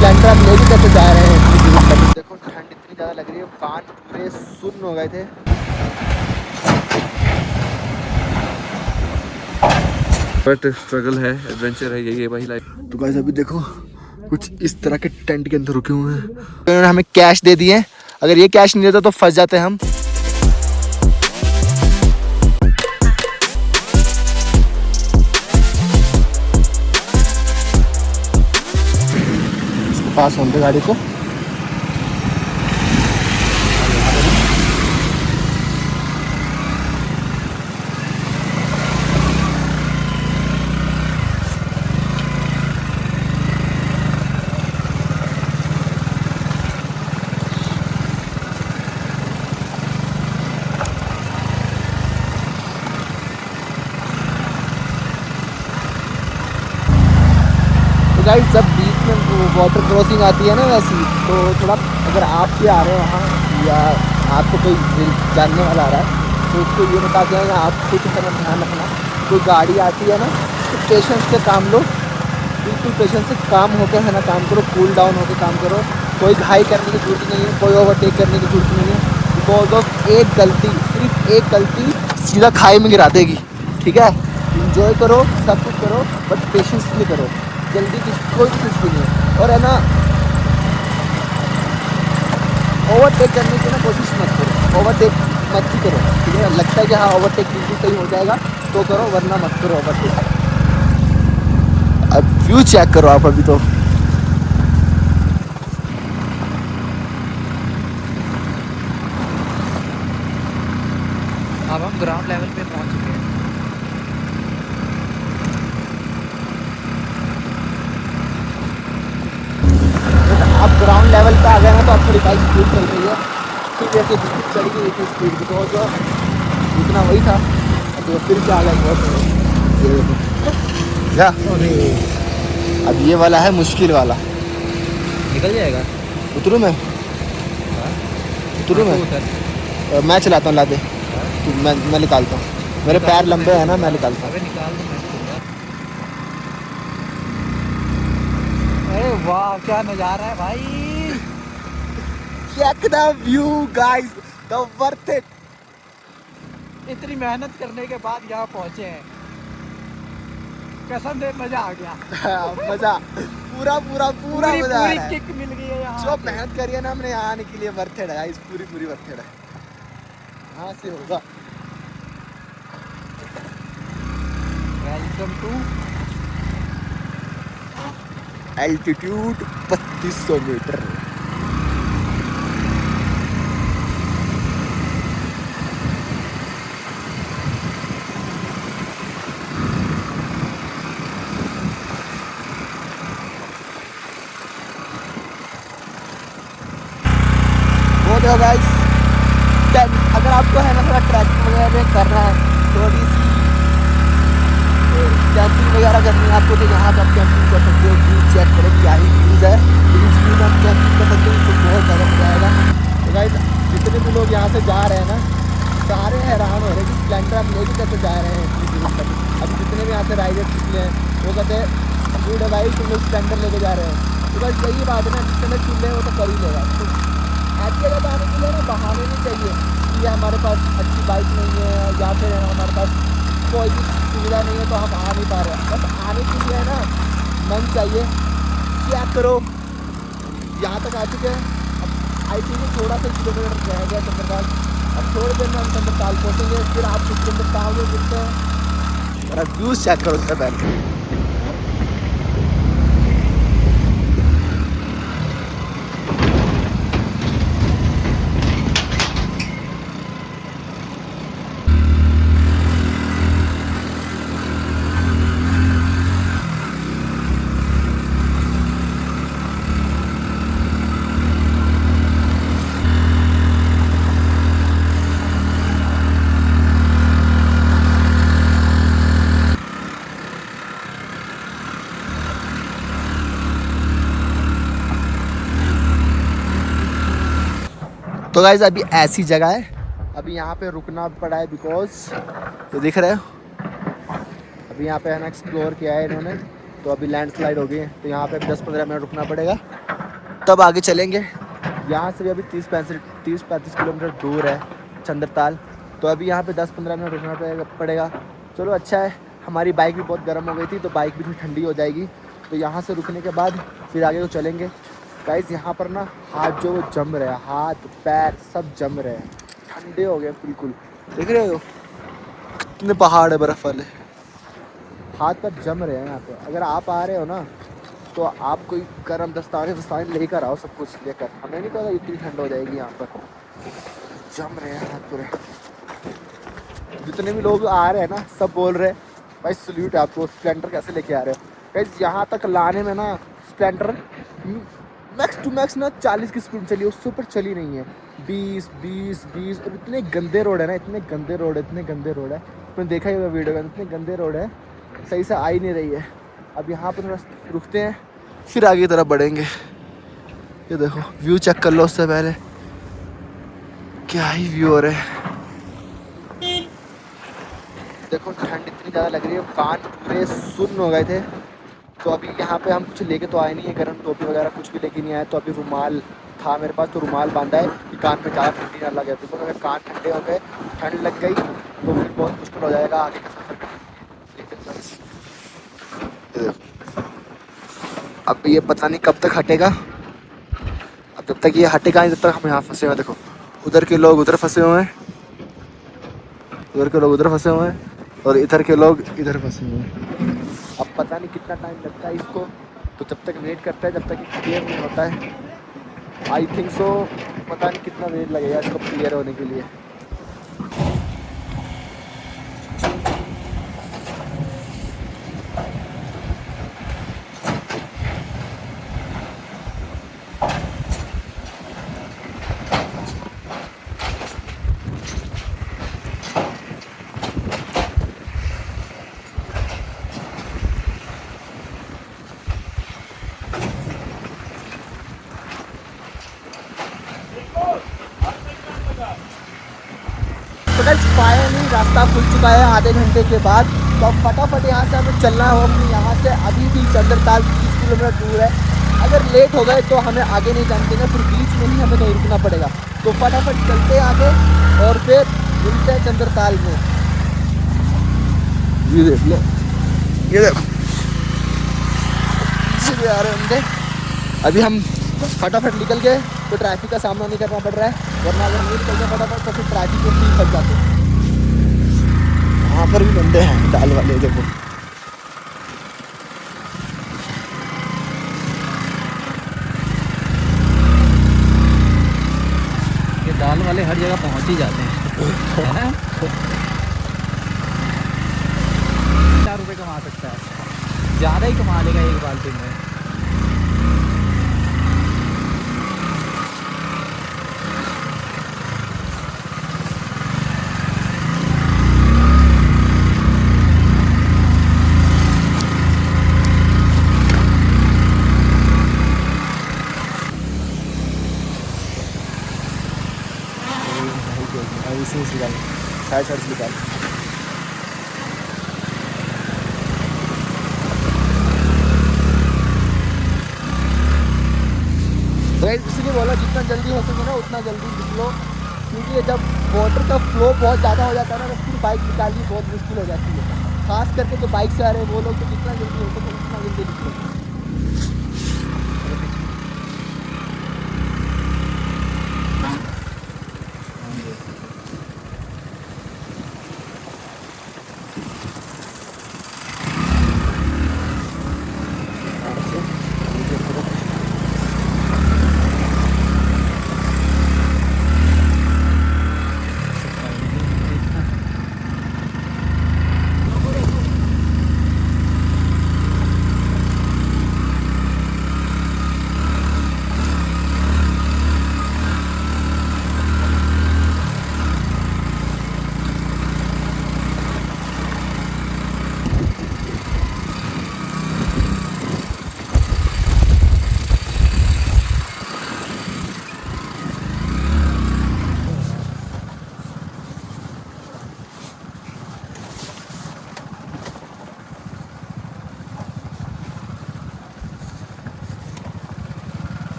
Splendor हम लेके कैसे जा रहे हैं इतनी दूर तक। देखो ठंड इतनी ज़्यादा लग रही है, कान पूरे सुन्न हो गए थे। बट स्ट्रगल है, एडवेंचर है, यही है भाई लाइफ। तो गाइस अभी देखो कुछ इस तरह के टेंट के अंदर रुके हुए हैं। उन्होंने हमें कैश दे दिए, अगर ये कैश नहीं देता तो फंस जाते हम। इसके पास होंगे गाड़ी को। तो गाइस जब बीच में वाटर क्रॉसिंग आती है ना वैसी, तो थोड़ा अगर आप भी आ रहे हो वहाँ या आपको कोई जानने वाला आ रहा है तो उसको ये बता दें आप खुद की तरह ध्यान रखना। कोई गाड़ी आती है ना तो पेशेंस से काम लो, बिल्कुल पेशेंस से काम होकर है ना काम करो, कूल डाउन होकर काम करो। कोई घाई करने की जरूरत नहीं है, कोई ओवरटेक करने की जरूरत नहीं है। बिकॉज ऑफ एक गलती, सिर्फ एक गलती सीधा खाई में गिरा देगी। ठीक है, इंजॉय करो, सब कुछ करो, बट पेशेंसली करो। जल्दी कोई कुछ भी नहीं है। और है ना ओवरटेक करने की ना कोशिश मत करो, ओवरटेक मत ही करो। ठीक है, लगता है कि हाँ ओवरटेक बिल्कुल सही हो जाएगा तो करो, वरना मत करो ओवरटेक। अब व्यू चेक करो आप अभी तो। अब हम ग्राउंड लेवल पे पहुंच चुके हैं। आप ग्राउंड लेवल पे आ गए ना तो आप थोड़ी बाइक स्पीड चल रही है, फिर जैसे चली गई थी स्पीड की, तो जो जितना वही था तो फिर से आ गया बहुत। ये देखो क्या, अब ये वाला है मुश्किल वाला। निकल जाएगा। उतरूँ मैं, उतरूँ मैं? मैं चलाता हूँ, ला दे तू, मैं निकालता हूँ। मेरे पैर लंबे हैं ना, मैं निकालता हूँ। अबे निकाल दो, मैं निकलूंगा। अरे वाह क्या नजारा है भाई। Check the view guys, the worth it। इतनी मेहनत करने के बाद यहाँ पहुँचे हैं, कसम से मजा आ गया। मजा पूरा पूरा पूरा पूरी मजा आ पूरी रहा है। किक मिल गई है यहाँ जो आके। मेहनत करी है ना हमने यहाँ आने के लिए, वर्थ इट है गाइस, पूरी पूरी वर्थ इट है। यहाँ से होगा। Welcome to altitude 3200 metre. वो देखो गाइस, अगर आपको है ना थोड़ा ट्रैकिंग वगैरह करना है, थोड़ी सी कैंपिंग वगैरह करनी है आपको, तो यहाँ पे आप कैंपिंग कर सकते हो। व्यू चेक करो, क्या ही व्यूज़ है। इस व्यू में आप कैंपिंग कर सकते हो तो बहुत ज़्यादा मजा आएगा। तो गाइस जितने भी लोग यहाँ से जा रहे हैं ना, सारे हैरान हो रहे हैं कि स्प्लेंडर हम लेके कैसे जा रहे हैं इतनी दूर तक। अभी जितने भी यहाँ से राइडर्स निकले हैं वो कहते हैं गुड है भाई, तुम लोग स्प्लेंडर लेके जा रहे हैं। तो बस यही बात है ना, जितने चुन रहे हैं वो तो कर ही लेगा। तो ऐसी जगह जाने के लिए ना बहाने नहीं चाहिए कि हमारे पास अच्छी बाइक नहीं है या फिर हमारे पास कोई भी सुविधा नहीं है तो हम आ नहीं पा रहे हैं। बस आने के लिए है ना मन चाहिए। क्या करो, यहाँ तक आ चुके हैं। अब आई थिंक थोड़ा सा किलोमीटर रह गया चंद्रताल। अब थोड़ी देर में हम चंद्रताल पहुँचेंगे, फिर आपको चंद्रताल में मिलते हैं। और व्यूज़ चेक करो उससे पहले। तो गाइस अभी ऐसी जगह है, अभी यहाँ पे रुकना पड़ा है बिकॉज तो दिख रहे हो अभी यहाँ पे है ना एक्सप्लोर किया है इन्होंने, तो अभी लैंडस्लाइड हो गई है, तो यहाँ पे 10-15 मिनट रुकना पड़ेगा, तब आगे चलेंगे। यहाँ से भी अभी 30-35 किलोमीटर दूर है चंद्रताल, तो अभी यहाँ पे 10-15 मिनट रुकना पड़ेगा। चलो अच्छा है, हमारी बाइक भी बहुत गर्म हो गई थी, तो बाइक भी थोड़ी ठंडी हो जाएगी। तो यहाँ से रुकने के बाद फिर आगे को चलेंगे। गाइस यहाँ पर ना हाथ जो जम रहे हैं, हाथ पैर सब जम रहे हैं, ठंडे हो गए बिल्कुल। देख रहे हो कितने पहाड़ है बर्फ़ वाले, हाथ पर जम रहे हैं यहाँ पे। अगर आप आ रहे हो ना तो आप कोई गर्म दस्ताने लेकर आओ, सब कुछ लेकर। हमें नहीं पता इतनी ठंड हो जाएगी यहाँ पर, जम रहे हैं हाथ पूरे। जितने भी लोग आ रहे हैं ना सब बोल रहे हैं भाई सल्यूट है आपको, स्प्लेंडर कैसे लेके आ रहे हो। गाइस यहाँ तक लाने में ना स्प्लेंडर मैक्स टू मैक्स ना 40 की स्पीड चली, उससे ऊपर चली नहीं है। 20 और इतने गंदे रोड है ना, इतने गंदे रोड है। तुमने देखा ही होगा वीडियो में, इतने गंदे रोड है, सही से आ ही नहीं रही है। अब यहाँ पर थोड़ा रुकते हैं, फिर आगे की तरफ बढ़ेंगे। ये देखो व्यू चेक कर लो उससे पहले, क्या ही व्यू हो रहा है। देखो ठंड इतनी ज़्यादा लग रही है, कान पूरे सुन्न हो गए थे। तो अभी यहाँ पे हम कुछ लेके तो आए नहीं है, गर्म टोपी वगैरह कुछ भी लेके नहीं आए। तो अभी रुमाल था मेरे पास, तो रुमाल बांधा है कि कान में ज़्यादा ठंडी ना लगे, बिकॉज अगर कान ठंडे हो गए, ठंड लग गई तो फिर बहुत मुश्किल हो जाएगा आगे का सफ़र करना। अब ये पता नहीं कब तक हटेगा, अब जब तक ये हटेगा नहीं तब तक हम यहाँ फंसे हुए हैं। देखो उधर के लोग उधर फंसे हुए हैं, उधर के लोग उधर फंसे हुए हैं, और इधर के लोग इधर फंसे हुए हैं। अब पता नहीं कितना टाइम लगता है इसको, तो जब तक वेट करते हैं जब तक क्लियर नहीं होता है। आई थिंक सो पता नहीं कितना वेट लगेगा इसको क्लियर होने के लिए। तो गाइस फाइनली रास्ता खुल चुका है आधे घंटे के बाद। तो अब फटाफट यहाँ से हमें चलना होगा। यहाँ से अभी भी चंद्रताल 30 किलोमीटर दूर है। अगर लेट हो गए तो हमें आगे नहीं जाने देंगे, फिर बीच में ही हमें कहीं रुकना पड़ेगा। तो फटाफट चलते हैं आगे और फिर मिलते हैं चंद्रताल में। ये देख लो, ये देखो आ रहे होंगे। अभी हम फटाफट निकल गए तो ट्रैफिक का सामना नहीं करना पड़ रहा है, वरना अगर नहीं निकलते फटाफट तो फिर ट्रैफिक में फंस जाते। यहाँ पर भी बंदे हैं दाल वाले, देखो ये दाल वाले हर जगह पहुंच ही जाते हैं। 4 रुपये कमा सकता है, ज़्यादा ही कमा लेगा एक बाल्टी में। साइड से निकाल। इसलिए बोला जितना जल्दी हो सके ना उतना जल्दी निकलो, क्योंकि जब वाटर का फ्लो बहुत ज़्यादा हो जाता है ना तो फिर बाइक निकालनी बहुत मुश्किल हो जाती है। खास करके तो बाइक से आ रहे हैं वो लोग, तो जितना जल्दी हो सके उतना जल्दी निकलो।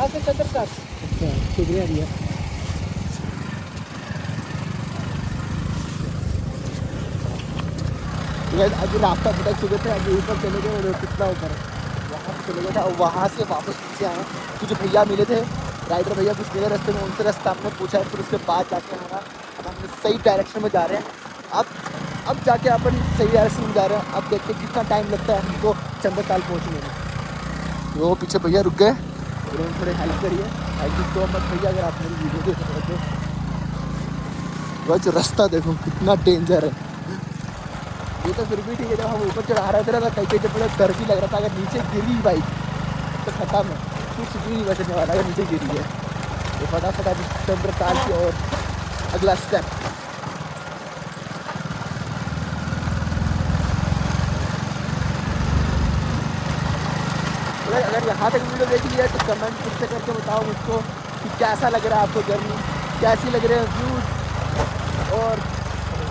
यहाँ से चंद्र तक। अच्छा शुक्रिया भैया। अभी रास्ता भटक चुके थे, अभी ऊपर चले गए और कितना ऊपर है वहाँ पे चले गए थे और वहाँ से वापस नीचे आए। कुछ भैया मिले थे, राइडर भैया कुछ मिले रास्ते में, उनसे रास्ता हमने पूछा है, फिर उसके बाद जाके हमारा अब हम सही डायरेक्शन में जा रहे हैं। अब जाके अपन सही डायरेक्शन में जा रहे हैं। अब देखते हैं कितना टाइम लगता है हमको चंद्रताल पहुँचने में। वो पीछे भैया रुक गए और उन्होंने थोड़ी हेल्प करी है। थैंक यू सो मच भैया, अगर आप मेरी वीडियो देख रहे थे। बस रास्ता देखो कितना डेंजर है। ये तो फिर भी ठीक है, जब हम ऊपर चढ़ा रहे थे ना तो कहीं कहीं थोड़ा डर भी लग रहा था, अगर नीचे गिरी बाइक तो खत्म है, कुछ भी नहीं बचने वाला अगर नीचे गिरी है। तो फटाफट अभी चंद्रताल की और अगला स्टेप। अगर यहाँ तक वीडियो देख लिया तो कमेंट फिर से करके बताओ मुझको कि कैसा लग रहा है आपको जर्नी, कैसी लग रहे हैं व्यूज़, और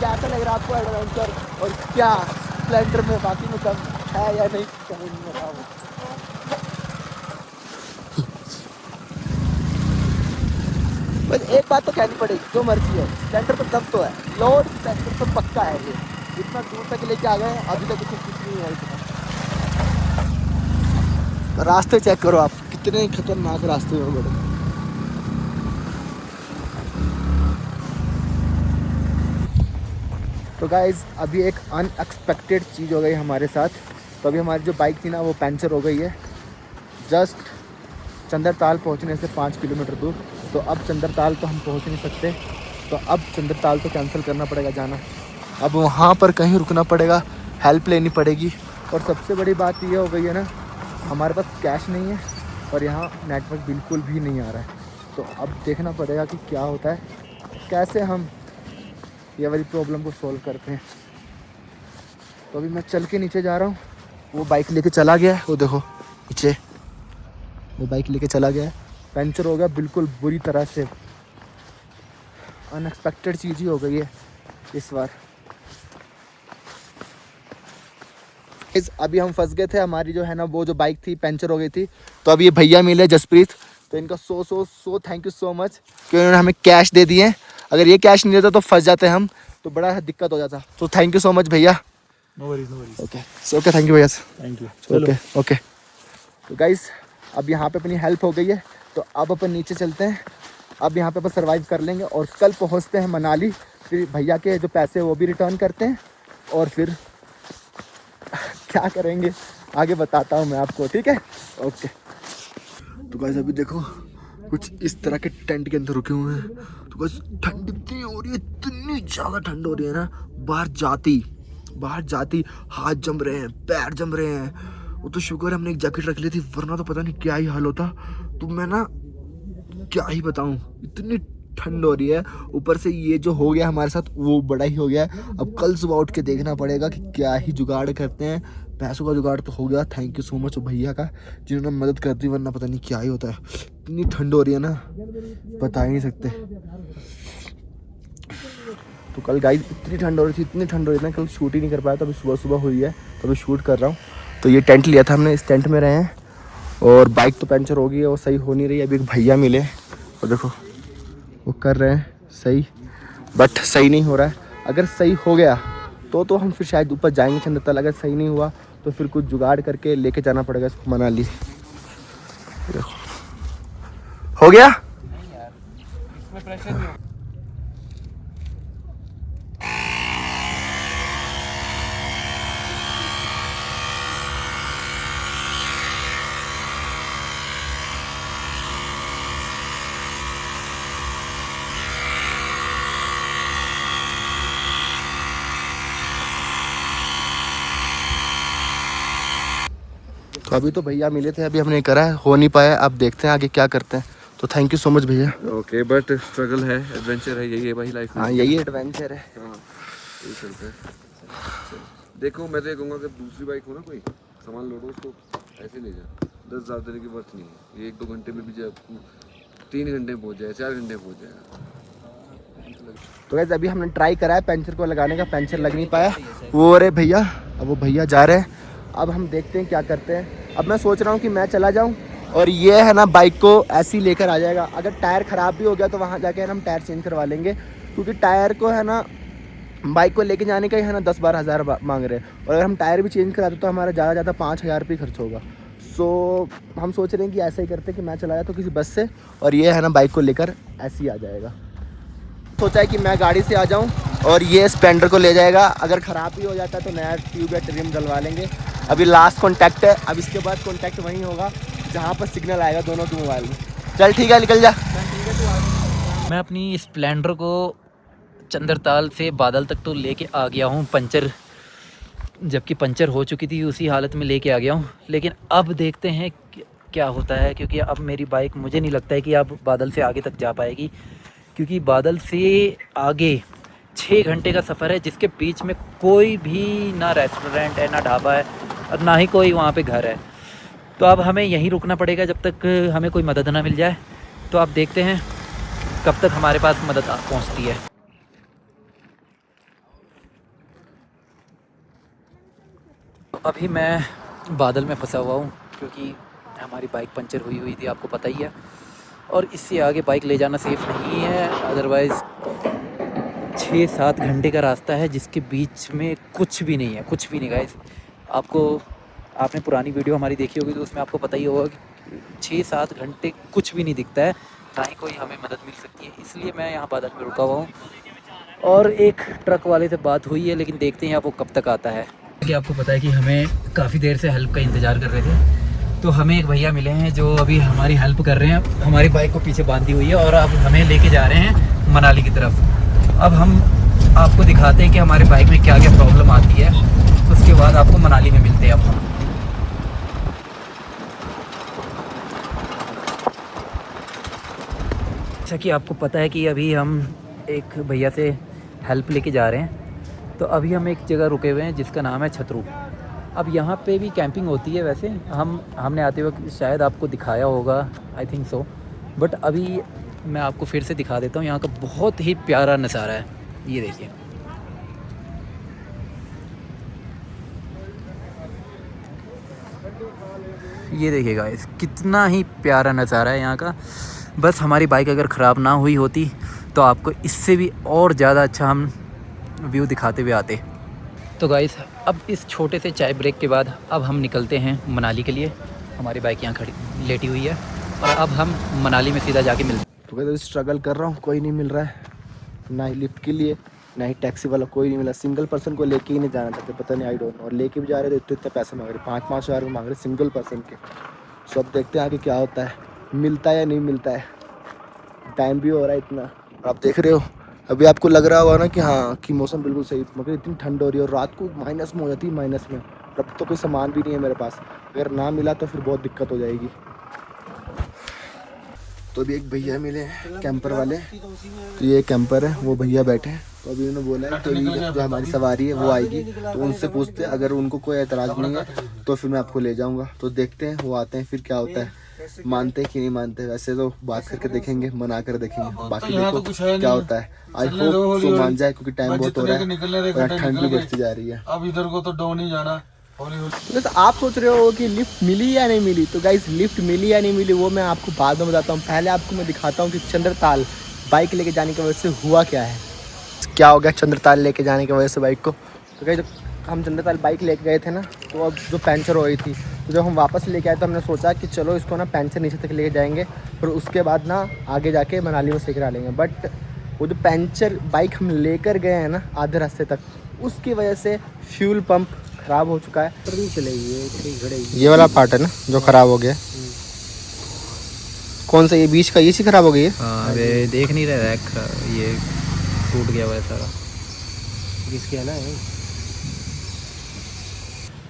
कैसा लग रहा है आपको एडवेंचर, और क्या स्प्लेंडर में बाकी में कम है या नहीं, कमेंट में बताओ। बस एक बात तो कहनी पड़ेगी, जो मर्जी है स्प्लेंडर तो दम तो है, लोड स्प्लेंडर तो पक्का है। ये इतना दूर तक लेके आ गए, अभी तक कुछ नहीं है इतना। रास्ते चेक करो आप, कितने खतरनाक रास्ते में बड़े। तो गाइज़ अभी एक अनएक्सपेक्टेड चीज़ हो गई हमारे साथ। तो अभी हमारी जो बाइक थी ना वो पंचर हो गई है जस्ट चंद्रताल पहुंचने से 5 किलोमीटर दूर। तो अब चंद्रताल तो हम पहुंच नहीं सकते, तो अब चंद्रताल तो कैंसिल करना पड़ेगा जाना। अब वहाँ पर कहीं रुकना पड़ेगा, हेल्प लेनी पड़ेगी। और सबसे बड़ी बात ये हो गई है ना, हमारे पास कैश नहीं है और यहाँ नेटवर्क बिल्कुल भी नहीं आ रहा है। तो अब देखना पड़ेगा कि क्या होता है, कैसे हम ये वाली प्रॉब्लम को सॉल्व करते हैं। तो अभी मैं चल के नीचे जा रहा हूँ। वो बाइक लेके चला गया है, वो देखो नीचे वो बाइक लेके चला गया है, पंचर हो गया बिल्कुल बुरी तरह से। अनएक्सपेक्टेड चीज़ ही हो गई है इस बार। अभी हम फंस गए थे, हमारी जो है ना वो जो बाइक थी पंचर हो गई थी। तो अभी ये भैया मिले जसप्रीत, तो इनका so thank you so much कि उन्होंने हमें कैश दे दिए। अगर ये कैश नहीं देता तो फंस जाते हम, तो बड़ा दिक्कत हो जाता। तो थैंक यू सो मच भैया। No worries. Okay thank you भैया। Thank you. ओके तो गाइस अब यहाँ पे अपनी हेल्प हो गई है, तो अब अपन नीचे चलते हैं। अब यहाँ पे अपन सर्वाइव कर लेंगे और कल पहुँचते हैं मनाली। फिर भैया के जो पैसे वो भी रिटर्न करते हैं और फिर क्या करेंगे आगे बताता हूँ मैं आपको, ठीक है। ओके तो गाइस अभी देखो कुछ इस तरह के टेंट के अंदर रुके हुए हैं। तो गाइस ठंड इतनी हो रही है, इतनी ज़्यादा ठंड हो रही है ना, बाहर जाती हाथ जम रहे हैं, पैर जम रहे हैं। वो तो शुक्र है हमने एक जैकेट रख ली थी, वरना तो पता नहीं क्या ही हाल होता। तो मैं ना क्या ही बताऊं, इतनी ठंड हो रही है। ऊपर से ये जो हो गया हमारे साथ वो बड़ा ही हो गया। अब कल सुबह उठ के देखना पड़ेगा कि क्या ही जुगाड़ करते हैं। पैसों का जुगाड़ तो हो गया, थैंक यू सो मच भैया का जिन्होंने मदद कर दी, वरना पता नहीं क्या ही होता है। इतनी ठंड हो रही है ना, बता ही नहीं सकते। तो कल गाइस इतनी ठंड हो रही थी ना, कल शूट ही नहीं कर पाया। तो अभी सुबह हुई है, तो अभी शूट कर रहा हूँ। तो ये टेंट लिया था हमने, इस टेंट में रहे हैं। और बाइक तो पंचर हो गई है, वो सही हो नहीं रही है। अभी एक भैया मिले और देखो वो कर रहे हैं सही, बट सही नहीं हो रहा है। अगर सही हो गया तो हम फिर शायद ऊपर जाएंगे चंद्रताल। अगर सही नहीं हुआ तो फिर कुछ जुगाड़ करके लेके जाना पड़ेगा इसको मनाली। देखो हो गया। इसमें प्रेशर नहीं। तो अभी तो भैया मिले थे, अभी हमने करा है, हो नहीं पाया। अब देखते हैं आगे क्या करते हैं। तो थैंक यू सो मच भैया। ओके बट स्ट्रगल है, एडवेंचर है, यही है भाई लाइफ में। हाँ यही एडवेंचर है। हाँ यही चलता है। देखो मैं तो ये कहूँगा कि दूसरी बाइक हो ना, कोई सामान लोडो उसको ऐसे ले जा, 10,000 देने की वर्थ नहीं है। ये 1-2 घंटे में भी जाए, 3 घंटे में पहुँच जाए, 4 घंटे में पहुँच जाएगा। तो गाइस अभी हमने ट्राई करा है पंचर को लगाने का, पंचर लग नहीं पाया। वो अरे भैया, अब वो भैया जा रहे हैं। अब हम देखते हैं क्या करते हैं। अब मैं सोच रहा हूँ कि मैं चला जाऊँ और ये है ना बाइक को ऐसे ही लेकर आ जाएगा। अगर टायर ख़राब भी हो गया तो वहाँ जाके हम टायर चेंज करवा लेंगे, क्योंकि टायर को है ना बाइक को लेके जाने का ही है ना 10-12 हज़ार मांग रहे हैं, और अगर हम टायर भी चेंज कराते तो हमारा ज़्यादा 5,000 रुपये खर्च होगा। सो हम सोच रहे हैं कि ऐसा ही करते हैं कि मैं चला जाता तो किसी बस से, और ये है ना बाइक को लेकर ऐसे ही आ जाएगा। सोचा है कि मैं गाड़ी से आ जाऊं और ये स्प्लेंडर को ले जाएगा। अगर ख़राब भी हो जाता है तो नया ट्यूब या ट्रिम डलवा लेंगे। अभी लास्ट कॉन्टैक्ट है, अब इसके बाद कॉन्टैक्ट वहीं होगा जहाँ पर सिग्नल आएगा दोनों के मोबाइल में। चल ठीक है, निकल जा। मैं अपनी स्प्लेंडर को चंद्रताल से बादल तक तो लेके आ गया हूँ, पंचर जबकि पंचर हो चुकी थी उसी हालत में लेके आ गया हूँ। लेकिन अब देखते हैं क्या होता है, क्योंकि अब मेरी बाइक मुझे नहीं लगता है कि अब बादल से आगे तक जा पाएगी, क्योंकि बादल से आगे 6 घंटे का सफ़र है, जिसके बीच में कोई भी ना रेस्टोरेंट है ना ढाबा है और ना ही कोई वहाँ पे घर है। तो अब हमें यहीं रुकना पड़ेगा जब तक हमें कोई मदद ना मिल जाए। तो अब देखते हैं कब तक हमारे पास मदद पहुँचती है। अभी मैं बादल में फंसा हुआ हूँ, क्योंकि हमारी बाइक पंचर हुई थी, आपको पता ही है, और इससे आगे बाइक ले जाना सेफ़ नहीं है। अदरवाइज़ 6-7 घंटे का रास्ता है जिसके बीच में कुछ भी नहीं है, कुछ भी नहीं गाइस। आपने पुरानी वीडियो हमारी देखी होगी तो उसमें आपको पता ही होगा कि 6-7 घंटे कुछ भी नहीं दिखता है, ना ही कोई हमें मदद मिल सकती है। इसलिए मैं यहाँ बादल में रुका हुआ हूँ और एक ट्रक वाले से बात हुई है, लेकिन देखते हैं वो कब तक आता है। कि आपको पता है कि हमें काफ़ी देर से हेल्प का इंतज़ार कर रहे थे, तो हमें एक भैया मिले हैं जो अभी हमारी हेल्प कर रहे हैं। हमारी बाइक को पीछे बांधी हुई है और अब हमें लेके जा रहे हैं मनाली की तरफ। अब हम आपको दिखाते हैं कि हमारे बाइक में क्या क्या प्रॉब्लम आती है, उसके बाद आपको मनाली में मिलते हैं। अब हम जैसा कि आपको पता है कि अभी हम एक भैया से हेल्प लेके जा रहे हैं, तो अभी हम एक जगह रुके हुए हैं जिसका नाम है छतरू। अब यहाँ पे भी कैंपिंग होती है, वैसे हमने आते वक्त शायद आपको दिखाया होगा, आई थिंक सो, बट अभी मैं आपको फिर से दिखा देता हूँ। यहाँ का बहुत ही प्यारा नज़ारा है, ये देखिए। ये देखिए गाइस, कितना ही प्यारा नज़ारा है यहाँ का। बस हमारी बाइक अगर ख़राब ना हुई होती तो आपको इससे भी और ज़्यादा अच्छा हम व्यू दिखाते हुए आते। तो गाइस, अब इस छोटे से चाय ब्रेक के बाद अब हम निकलते हैं मनाली के लिए। हमारी बाइक यहाँ खड़ी लेटी हुई है और अब हम मनाली में सीधा जाके मिलते हैं। तो वैसे स्ट्रगल कर रहा हूँ, कोई नहीं मिल रहा है, ना ही लिफ्ट के लिए ना ही टैक्सी वाला, कोई नहीं मिला। सिंगल पर्सन को लेके ही नहीं जाना चाहते, पता नहीं, आई डोंट नो। और लेके भी जा रहे थे, इतने पैसे मांग रहे, 5-5 हज़ार मांग रहे सिंगल पर्सन के। सो अब देखते हैं आगे क्या होता है, मिलता है या नहीं मिलता है। टाइम भी हो रहा है इतना, आप देख रहे हो। अभी आपको लग रहा होगा ना कि हाँ कि मौसम बिल्कुल सही, मगर इतनी ठंड हो रही है और रात को माइनस में हो जाती है, माइनस में। अब तो कोई सामान भी नहीं है मेरे पास, अगर ना मिला तो फिर बहुत दिक्कत हो जाएगी। तो अभी एक भैया मिले हैं कैंपर वाले, तो ये कैंपर है, वो भैया बैठे हैं। तो अभी उन्होंने बोला है कि जो हमारी सवारी है वो आएगी, तो उनसे पूछते हैं, अगर उनको कोई एतराज़ नहीं है तो फिर मैं आपको ले जाऊँगा। तो देखते हैं वो आते हैं फिर क्या होता है, मानते हैं कि नहीं मानते। वैसे तो बात करके देखेंगे, मना कर देखेंगे, बाकी देखो क्या होता है। आई होप सो मान जाए, क्योंकि टाइम बहुत हो रहा है और ठंड भी बढ़ती जा रही है। अब इधर को तो डाउन ही जाना। बस आप सोच रहे हो कि लिफ्ट मिली या नहीं मिली, तो गाइस लिफ्ट मिली या नहीं मिली वो मैं आपको बाद में बताता हूँ। पहले आपको मैं दिखाता हूँ कि चंद्रताल बाइक लेके जाने की वजह से हुआ क्या है, क्या हो गया चंद्रताल लेके जाने की वजह से बाइक को। तो गाइस जब हम चंद्रताल बाइक लेके गए थे ना, तो अब जो पंचर हो रही थी, तो जब हम वापस लेके आए तो हमने सोचा कि चलो इसको ना पंचर नीचे तक लेके जाएंगे, फिर उसके बाद ना आगे जाके मनाली में सही करा लेंगे। बट वो जो पंचर बाइक हम लेकर गए हैं ना आधे रास्ते तक, उसकी वजह से फ्यूल पंप ख़राब हो चुका है। तो चलेगी ये वाला पार्ट है ना जो ख़राब हो गया। कौन सा, ये बीच का, ये चीज़ ख़राब हो गई है। हाँ, वे देख नहीं रहे, ये टूट गया हुआ है सारा। इसके है ना,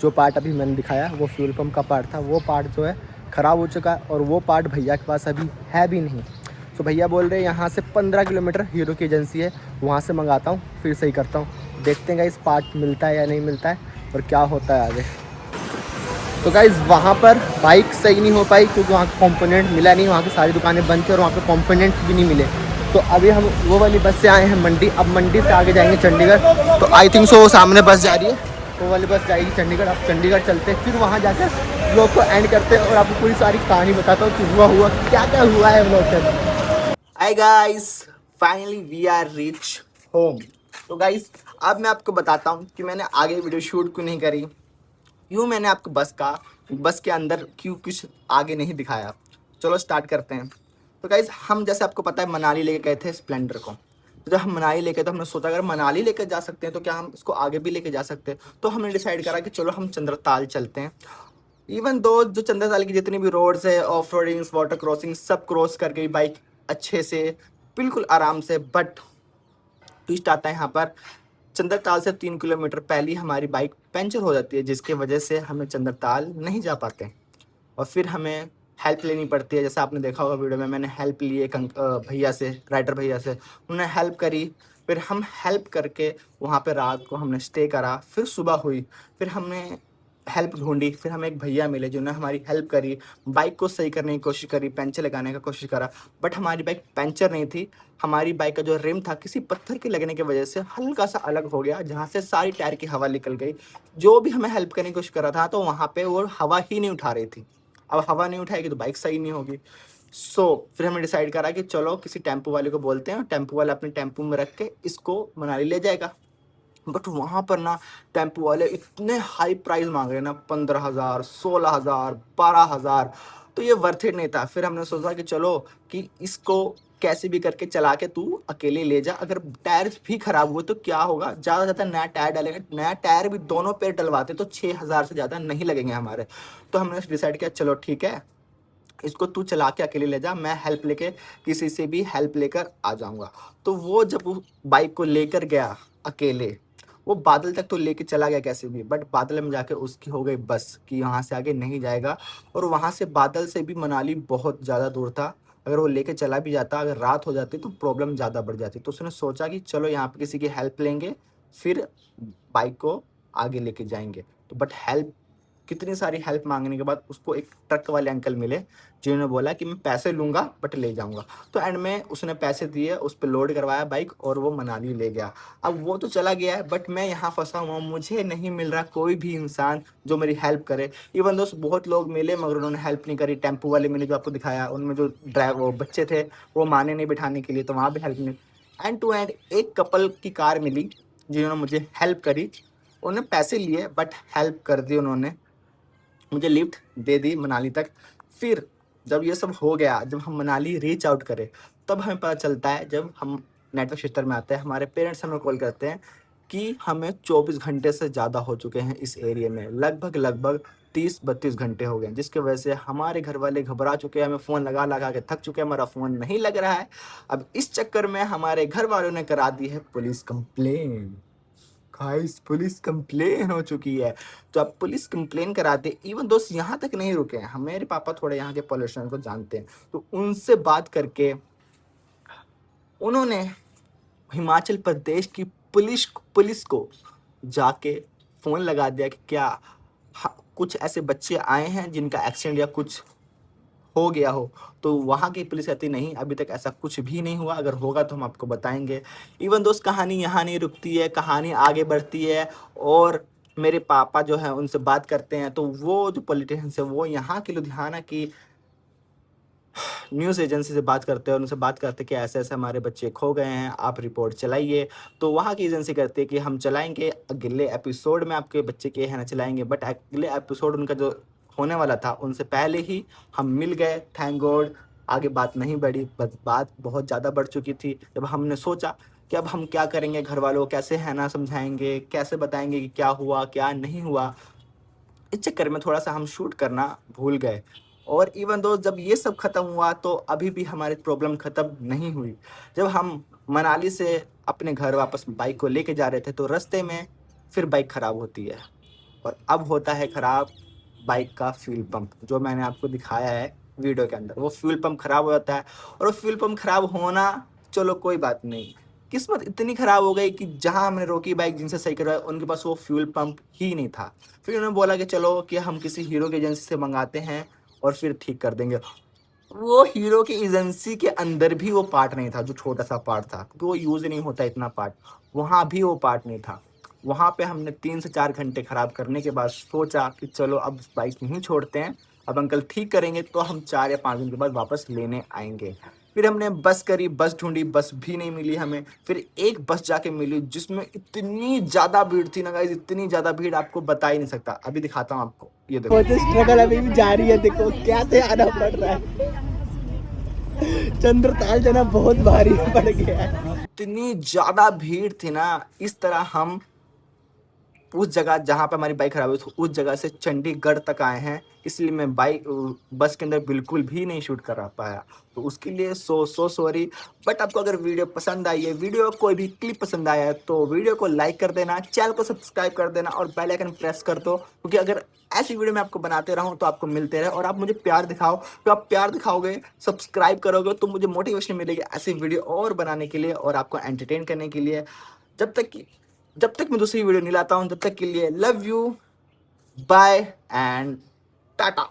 जो पार्ट अभी मैंने दिखाया वो फ्यूल पंप का पार्ट था, वो पार्ट जो है ख़राब हो चुका है और वो पार्ट भैया के पास अभी है भी नहीं। तो भैया बोल रहे हैं यहाँ से 15 किलोमीटर हीरो की एजेंसी है, वहाँ से मंगाता हूँ फिर सही करता हूँ। देखते हैं गाइस पार्ट मिलता है या नहीं मिलता है और क्या होता है आगे। तो गाइस वहाँ पर बाइक सही नहीं हो पाई क्योंकि वहाँ का कॉम्पोनेंट मिला नहीं, वहाँ की सारी दुकानें बंद थी और वहाँ पे कॉम्पोनेंट्स भी नहीं मिले। तो अभी हम वो वाली बस से आए हैं मंडी, अब मंडी से आगे जाएंगे चंडीगढ़। तो आई थिंक सो वो सामने बस जा रही है, वो वाली बस जाएगी चंडीगढ़। आप चंडीगढ़ चलते हैं, फिर वहाँ जाकर व्लॉग को एंड करते हैं और आपको पूरी सारी कहानी बताता हूँ कि हुआ क्या क्या हुआ है व्लॉग के अंदर। Hi guys, finally we are reach home. तो गाइस अब मैं आपको बताता हूँ कि मैंने आगे वीडियो शूट क्यों नहीं करी, क्यों मैंने आपको बस के अंदर क्यों कुछ आगे नहीं दिखाया। चलो स्टार्ट करते हैं। तो गाइज हम जैसे आपको पता है मनाली लेके गए थे स्प्लेंडर को। तो जब हम मनाली लेके तो हमने सोचा अगर मनाली लेके जा सकते हैं तो क्या हम इसको आगे भी लेके जा सकते हैं। तो हमने डिसाइड करा कि चलो हम चंद्रताल चलते हैं। इवन दो जो चंद्रताल की जितनी भी रोड्स है, ऑफ रोडिंग्स, वाटर क्रॉसिंग, सब क्रॉस कर गई बाइक अच्छे से, बिल्कुल आराम से। बट ट्विस्ट आता है यहाँ पर, चंद्रताल से 3 किलोमीटर पहले ही हमारी बाइक पंचर हो जाती है, जिसकी वजह से हमें चंद्रताल नहीं जा पाते और फिर हमें हेल्प लेनी पड़ती है। जैसे आपने देखा होगा वीडियो में, मैंने हेल्प ली एक भैया से, राइडर भैया से, उन्होंने हेल्प करी। फिर हम हेल्प करके वहाँ पे रात को हमने स्टे करा। फिर सुबह हुई, फिर हमने हेल्प ढूंढी, फिर हमें एक भैया मिले जिन्होंने हमारी हेल्प करी, बाइक को सही करने की कोशिश करी, पंचर लगाने का कोशिश करा। बट हमारी बाइक पंचर नहीं थी, हमारी बाइक का जो रिम था किसी पत्थर के लगने की वजह से हल्का सा अलग हो गया, जहाँ से सारी टायर की हवा निकल गई। जो भी हमें हेल्प करने की कोशिश कर रहा था तो वहाँ पे वो हवा ही नहीं उठा रही थी। अब हवा नहीं उठाएगी तो बाइक सही नहीं होगी। फिर हमने डिसाइड करा कि चलो किसी टेम्पो वाले को बोलते हैं, टेम्पो वाला अपने टेम्पो में रख के इसको मनाली ले जाएगा। बट वहाँ पर ना टेम्पो वाले इतने हाई प्राइस मांग रहे हैं ना, 15,000, 16,000, 12,000। तो ये वर्थ इट नहीं था। फिर हमने सोचा कि चलो कि इसको कैसे भी करके चला के तू अकेले ले जा, अगर टायर भी खराब हुए तो क्या होगा, ज़्यादा से ज़्यादा नया टायर डालेगा। नया टायर भी दोनों पैर डलवाते तो 6,000 से ज़्यादा नहीं लगेंगे हमारे। तो हमने डिसाइड किया चलो ठीक है, इसको तू चला के अकेले ले जा, मैं हेल्प लेके किसी से भी हेल्प लेकर आ जाऊँगा। तो वो जब वो बाइक को लेकर गया अकेले, वो बादल तक तो लेके चला गया कैसे भी, बट बादल में जाके उसकी हो गई बस कि यहाँ से आगे नहीं जाएगा। और वहाँ से बादल से भी मनाली बहुत ज़्यादा दूर था। अगर वो लेके चला भी जाता, अगर रात हो जाती तो प्रॉब्लम ज़्यादा बढ़ जाती। तो उसने सोचा कि चलो यहाँ पे किसी की हेल्प लेंगे, फिर बाइक को आगे लेके जाएंगे। तो बट हेल्प, कितनी सारी हेल्प मांगने के बाद उसको एक ट्रक वाले अंकल मिले जिन्होंने बोला कि मैं पैसे लूँगा बट ले जाऊँगा। तो एंड में उसने पैसे दिए, उस पर लोड करवाया बाइक और वो मनाली ले गया। अब वो तो चला गया है बट मैं यहाँ फंसा हुआ हूँ, मुझे नहीं मिल रहा कोई भी इंसान जो मेरी हेल्प करे। इवन दोस्त बहुत लोग मिले मगर उन्होंने हेल्प नहीं करी। टेम्पो वाले मैंने जो आपको दिखाया, उनमें जो वो बच्चे थे वो माने नहीं बिठाने के लिए, तो वहाँ भी हेल्प नहीं। एंड टू एंड एक कपल की कार मिली जिन्होंने मुझे हेल्प करी। उन्होंने पैसे लिए बट हेल्प कर दी, उन्होंने मुझे लिफ्ट दे दी मनाली तक। फिर जब ये सब हो गया, जब हम मनाली रीच आउट करें, तब हमें पता चलता है, जब हम नेटवर्क क्षेत्र में आते हैं, हमारे पेरेंट्स हमें कॉल करते हैं कि हमें 24 घंटे से ज़्यादा हो चुके हैं इस एरिया में, लगभग 30-32 घंटे हो गए हैं, जिसकी वजह से हमारे घर वाले घबरा चुके हैं, हमें फ़ोन लगा लगा के थक चुके हैं, हमारा फ़ोन नहीं लग रहा है। अब इस चक्कर में हमारे घर वालों ने करा दी है police complain. Guys police complain हो चुकी है। तो अब पुलिस कंप्लेन कराते, इवन दोस्त यहाँ तक नहीं रुके हैं, हमारे पापा थोड़े यहाँ के पॉलिटिशियन को जानते हैं, तो उनसे बात करके उन्होंने हिमाचल प्रदेश की पुलिस को जाके फ़ोन लगा दिया कि क्या कुछ ऐसे बच्चे आए हैं जिनका एक्सीडेंट या कुछ हो गया हो। तो वहाँ की पुलिस कहती नहीं, अभी तक ऐसा कुछ भी नहीं हुआ, अगर होगा तो हम आपको बताएंगे। इवन दोस्त कहानी यहाँ नहीं रुकती है, कहानी आगे बढ़ती है और मेरे पापा जो है उनसे बात करते हैं। तो वो जो पॉलिटिशियंस है वो यहाँ की लुधियाना की न्यूज़ एजेंसी से बात करते हैं, उनसे बात करते हैं कि ऐसे ऐसे हमारे बच्चे खो गए हैं, आप रिपोर्ट चलाइए। तो वहाँ की एजेंसी कहती है कि हम चलाएंगे, अगले एपिसोड में आपके बच्चे के है ना चलाएंगे। बट अगले एपिसोड उनका जो होने वाला था उनसे पहले ही हम मिल गए, थैंक गॉड। आगे बात नहीं बढ़ी, बात बहुत ज़्यादा बढ़ चुकी थी। जब हमने सोचा कि अब हम क्या करेंगे, घर वालों को कैसे है ना समझाएंगे, कैसे बताएंगे कि क्या हुआ क्या नहीं हुआ, इस चक्कर में थोड़ा सा हम शूट करना भूल गए। और इवन दो जब ये सब ख़त्म हुआ तो अभी भी हमारी प्रॉब्लम ख़त्म नहीं हुई। जब हम मनाली से अपने घर वापस बाइक को लेके जा रहे थे तो रास्ते में फिर बाइक ख़राब होती है, और अब होता है ख़राब बाइक का फ्यूल पंप, जो मैंने आपको दिखाया है वीडियो के अंदर। वो फ्यूल पंप ख़राब हो जाता है, और वो फ्यूल पंप ख़राब होना चलो कोई बात नहीं, किस्मत इतनी ख़राब हो गई कि जहाँ हमने रोकी बाइक जिनसे सही करवाया उनके पास वो फ्यूल पंप ही नहीं था। फिर उन्होंने बोला कि चलो कि हम किसी हीरो की एजेंसी से मंगाते हैं और फिर ठीक कर देंगे। वो हीरो की एजेंसी के अंदर भी वो पार्ट नहीं था, जो छोटा सा पार्ट था, क्योंकि वो यूज़ नहीं होता इतना पार्ट, वहाँ भी वो पार्ट नहीं था। वहाँ पे हमने 3 से 4 घंटे ख़राब करने के बाद सोचा कि चलो अब बाइक नहीं छोड़ते हैं, अब अंकल ठीक करेंगे तो हम 4 या 5 दिन के बाद वापस लेने आएंगे। फिर हमने बस करी, बस ढूंढी, बस भी नहीं मिली हमें। फिर एक बस जाके मिली जिसमें इतनी ज़्यादा भीड़ थी ना गाइस, इतनी ज़्यादा भीड़ आपको बता ही नहीं सकता। अभी दिखाता हूँ आपको, ये देखो। स्ट्रगल अभी भी जारी है, देखो कैसे आना पड़ रहा है। चंद्रताल जना बहुत भारी पड़ गया है। इतनी ज़्यादा भीड़ थी ना, इस तरह हम उस जगह जहाँ पे हमारी बाइक खराब हुई थी उस जगह से चंडीगढ़ तक आए हैं, इसलिए मैं बाइक बस के अंदर बिल्कुल भी नहीं शूट कर पाया, तो उसके लिए सो सॉरी। बट आपको अगर वीडियो पसंद आई है, वीडियो कोई भी क्लिप पसंद आया है तो वीडियो को लाइक कर देना, चैनल को सब्सक्राइब कर देना और बेल आइकन प्रेस कर दो, क्योंकि अगर ऐसी वीडियो मैं आपको बनाते रहूँ तो आपको मिलते रहे और आप मुझे प्यार दिखाओ। तो आप प्यार दिखाओगे, सब्सक्राइब करोगे तो मुझे मोटिवेशन मिलेगी ऐसी वीडियो और बनाने के लिए और आपको एंटरटेन करने के लिए। जब तक मैं दूसरी वीडियो नहीं लाता हूँ, तब तक के लिए love you, bye and Tata.